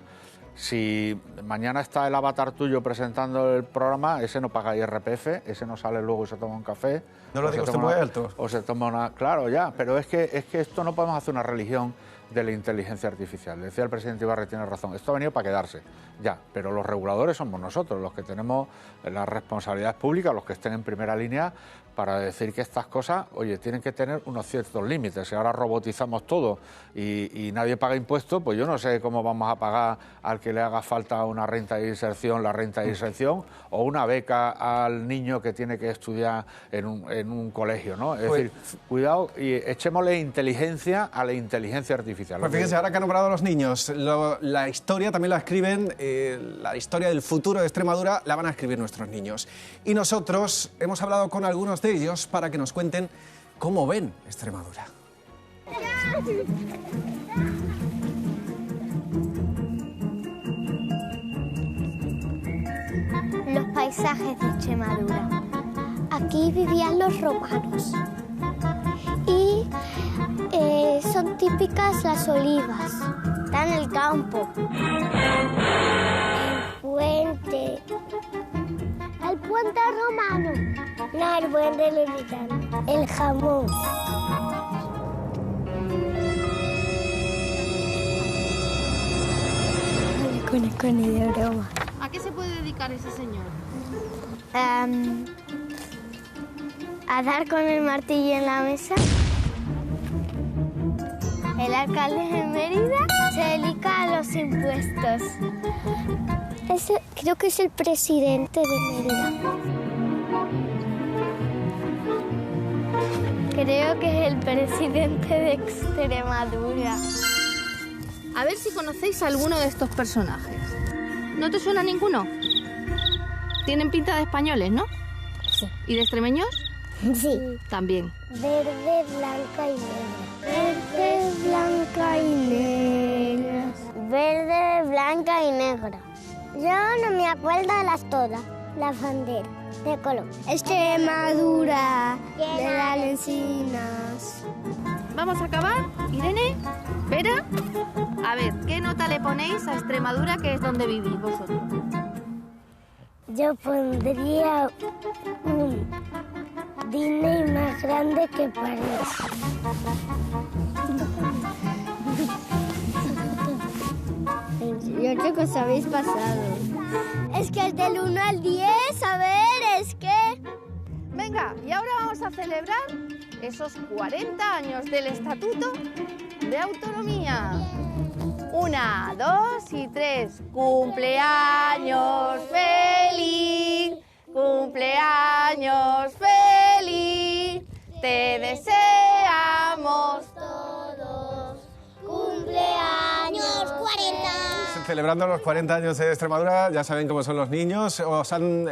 Si mañana está el avatar tuyo presentando el programa, ese no paga IRPF, ese no sale luego y se toma un café. No lo digo usted muy alto. O se toma una... Claro, ya, pero es que esto no podemos hacer una religión de la inteligencia artificial. Decía el presidente Ibarra, tiene razón, esto ha venido para quedarse, ya, pero los reguladores somos nosotros, los que tenemos las responsabilidades públicas, los que estén en primera línea para decir que estas cosas, oye, tienen que tener unos ciertos límites. Si ahora robotizamos todo y nadie paga impuestos, pues yo no sé cómo vamos a pagar al que le haga falta una renta de inserción, la renta de inserción, o una beca al niño que tiene que estudiar en un colegio, ¿no? Es decir, cuidado y echémosle inteligencia a la inteligencia artificial. Pues fíjense, ahora que han nombrado a los niños, la historia también la escriben, la historia del futuro de Extremadura la van a escribir nuestros niños. Y nosotros hemos hablado con algunos de ellos para que nos cuenten cómo ven Extremadura. Los paisajes de Extremadura. Aquí vivían los romanos y son típicas las olivas. Está en el campo. El puente. El puente romano. No, el puente lusitano. El jamón. Con de broma. ¿A qué se puede dedicar ese señor? A dar con el martillo en la mesa. El alcalde de Mérida se dedica a los impuestos. Creo que es el presidente de Mérida. Creo que es el presidente de Extremadura. A ver si conocéis a alguno de estos personajes. ¿No te suena ninguno? Tienen pinta de españoles, ¿no? Sí. ¿Y de extremeños? Sí. También. Verde, blanca y negra. Verde, blanca y negra. Verde, blanca y negra. Yo no me acuerdo de las todas, las banderas de color. Extremadura, de las encinas. ¿Vamos a acabar? Irene, Vera. A ver, ¿qué nota le ponéis a Extremadura, que es donde vivís vosotros? Yo pondría un Disney más grande que París. Yo creo que os habéis pasado. Es que es del 1 al 10, a ver, es que... Venga, y ahora vamos a celebrar esos 40 años del Estatuto de Autonomía. 1, 2 y 3. ¡Cumpleaños feliz! ¡Cumpleaños feliz! Te deseamos todos. ¡Cumpleaños 40! Celebrando los 40 años de Extremadura, ya saben cómo son los niños. ¿Os han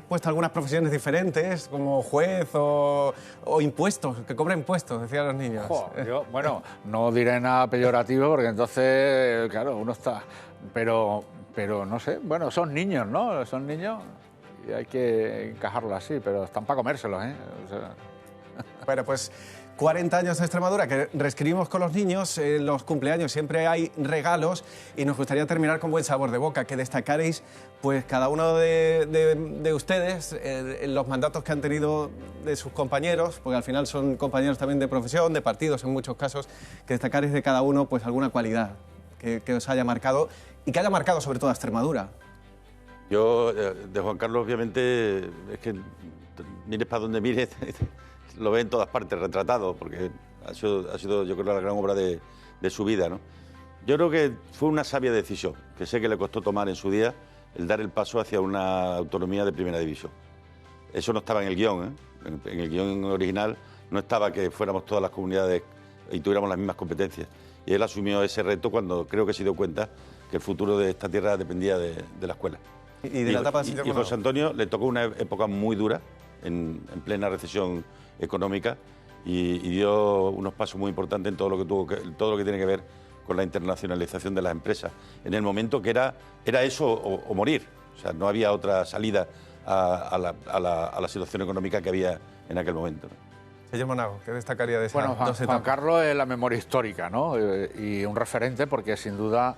puesto algunas profesiones diferentes, como juez o impuestos, que cobra impuestos, decían los niños? Yo, bueno, no diré nada peyorativo porque entonces, claro, uno está... Pero no sé, bueno, son niños, ¿no? Son niños y hay que encajarlo así, pero están para comérselos, ¿eh? O sea... Bueno, pues 40 años de Extremadura que reescribimos con los niños. En los cumpleaños siempre hay regalos y nos gustaría terminar con buen sabor de boca, que destacaréis pues cada uno de ustedes los mandatos que han tenido de sus compañeros, porque al final son compañeros también de profesión, de partidos en muchos casos, que destacaréis de cada uno pues alguna cualidad que os haya marcado y que haya marcado sobre todo a Extremadura. Yo, de Juan Carlos, obviamente, es que mires para donde mires, lo ve en todas partes retratado, porque ha sido yo creo, la gran obra de su vida, ¿no? Yo creo que fue una sabia decisión, que sé que le costó tomar en su día, el dar el paso hacia una autonomía de primera división. Eso no estaba en el guión, ¿eh? En el guión original no estaba que fuéramos todas las comunidades y tuviéramos las mismas competencias. Y él asumió ese reto cuando creo que se dio cuenta que el futuro de esta tierra dependía de la escuela. Y de la etapa de y José Antonio le tocó una época muy dura, en plena recesión económica, y dio unos pasos muy importantes en todo lo que tiene que ver con la internacionalización de las empresas, en el momento que era eso o morir. O sea, no había otra salida a la situación económica que había en aquel momento, ¿no? Señor Monago, ¿qué destacaría de esa Bueno, dos etapas? Juan Carlos es la memoria histórica, ¿no? Y un referente porque sin duda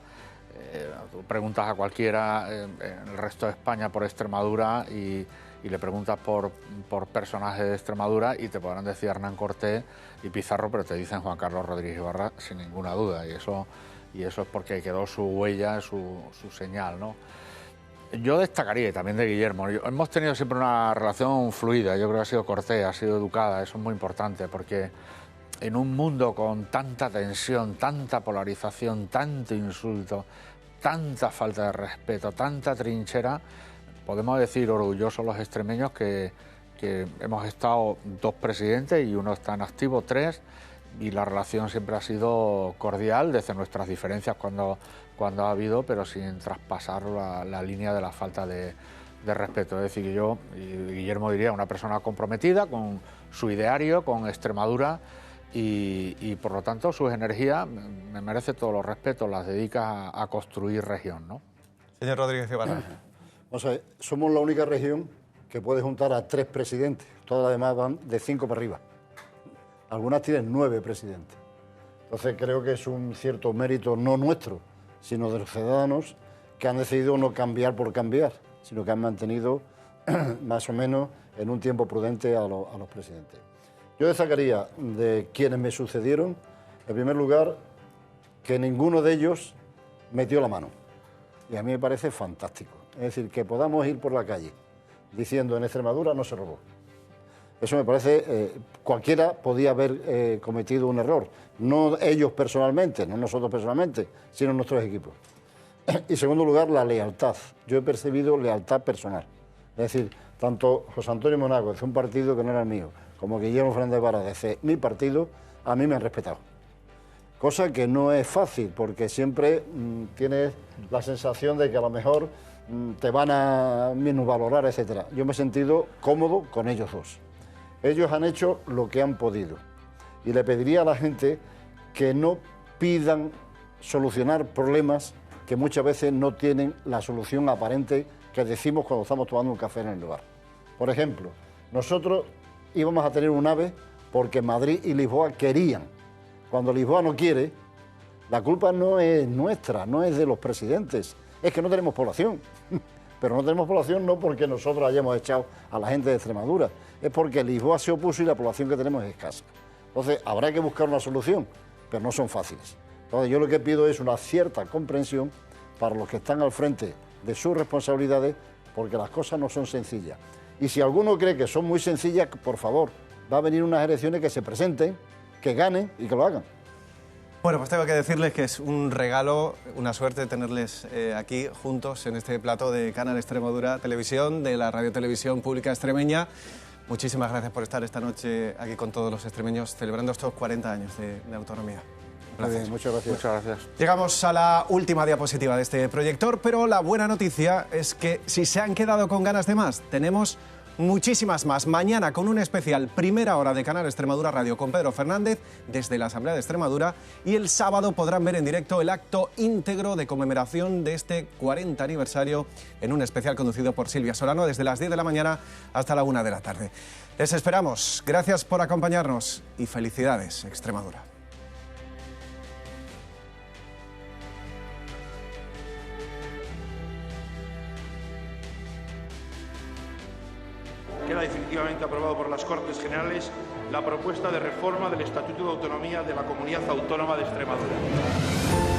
tú preguntas a cualquiera en el resto de España por Extremadura y le preguntas por personajes de Extremadura y te podrán decir Hernán Cortés y Pizarro, pero te dicen Juan Carlos Rodríguez Ibarra sin ninguna duda, y eso es porque quedó su huella, su señal, ¿no? Yo destacaría, y también de Guillermo, hemos tenido siempre una relación fluida, yo creo que ha sido cortés, ha sido educada, eso es muy importante, porque en un mundo con tanta tensión, tanta polarización, tanto insulto, tanta falta de respeto, tanta trinchera, podemos decir orgullosos los extremeños que hemos estado 2 presidentes y uno está en activo, 3, y la relación siempre ha sido cordial desde nuestras diferencias cuando ha habido, pero sin traspasar la línea de la falta de respeto. Es decir, que yo, y Guillermo diría, una persona comprometida con su ideario, con Extremadura, y por lo tanto sus energías me merece todos los respetos, las dedica a construir región, ¿no? Señor Rodríguez Ibarra. O sea, somos la única región que puede juntar a 3 presidentes, todas las demás van de 5 para arriba. Algunas tienen 9 presidentes. Entonces creo que es un cierto mérito no nuestro, sino de los ciudadanos que han decidido no cambiar por cambiar, sino que han mantenido más o menos en un tiempo prudente a los presidentes. Yo destacaría de quienes me sucedieron, en primer lugar, que ninguno de ellos metió la mano. Y a mí me parece fantástico. Es decir, que podamos ir por la calle diciendo en Extremadura no se robó. Eso me parece, cualquiera podía haber cometido un error. No ellos personalmente, no nosotros personalmente, sino nuestros equipos. Y en segundo lugar, la lealtad. Yo he percibido lealtad personal. Es decir, tanto José Antonio Monago, desde un partido que no era el mío, como Guillermo Fernández Vara, desde mi partido, a mí me han respetado. Cosa que no es fácil, porque siempre tienes la sensación de que a lo mejor te van a minusvalorar, etc. Yo me he sentido cómodo con ellos 2. Ellos han hecho lo que han podido. Y le pediría a la gente que no pidan solucionar problemas que muchas veces no tienen la solución aparente que decimos cuando estamos tomando un café en el lugar. Por ejemplo, nosotros íbamos a tener un AVE porque Madrid y Lisboa querían. Cuando Lisboa no quiere, la culpa no es nuestra, no es de los presidentes, es que no tenemos población. Pero no tenemos población no porque nosotros hayamos echado a la gente de Extremadura, es porque Lisboa se opuso y la población que tenemos es escasa. Entonces habrá que buscar una solución, pero no son fáciles. Entonces yo lo que pido es una cierta comprensión para los que están al frente de sus responsabilidades, porque las cosas no son sencillas. Y si alguno cree que son muy sencillas, por favor, va a venir unas elecciones que se presenten, que ganen y que lo hagan. Bueno, pues tengo que decirles que es un regalo, una suerte tenerles aquí juntos en este plató de Canal Extremadura Televisión, de la Radiotelevisión Pública Extremeña. Muchísimas gracias por estar esta noche aquí con todos los extremeños celebrando estos 40 años de autonomía. Bien, muchas gracias. Muchas gracias. Llegamos a la última diapositiva de este proyector, pero la buena noticia es que si se han quedado con ganas de más, tenemos muchísimas más. Mañana con un especial Primera Hora de Canal Extremadura Radio con Pedro Fernández desde la Asamblea de Extremadura, y el sábado podrán ver en directo el acto íntegro de conmemoración de este 40 aniversario en un especial conducido por Silvia Solano desde las 10 de la mañana hasta la 1 de la tarde. Les esperamos. Gracias por acompañarnos y felicidades, Extremadura. Queda definitivamente aprobado por las Cortes Generales la propuesta de reforma del Estatuto de Autonomía de la Comunidad Autónoma de Extremadura.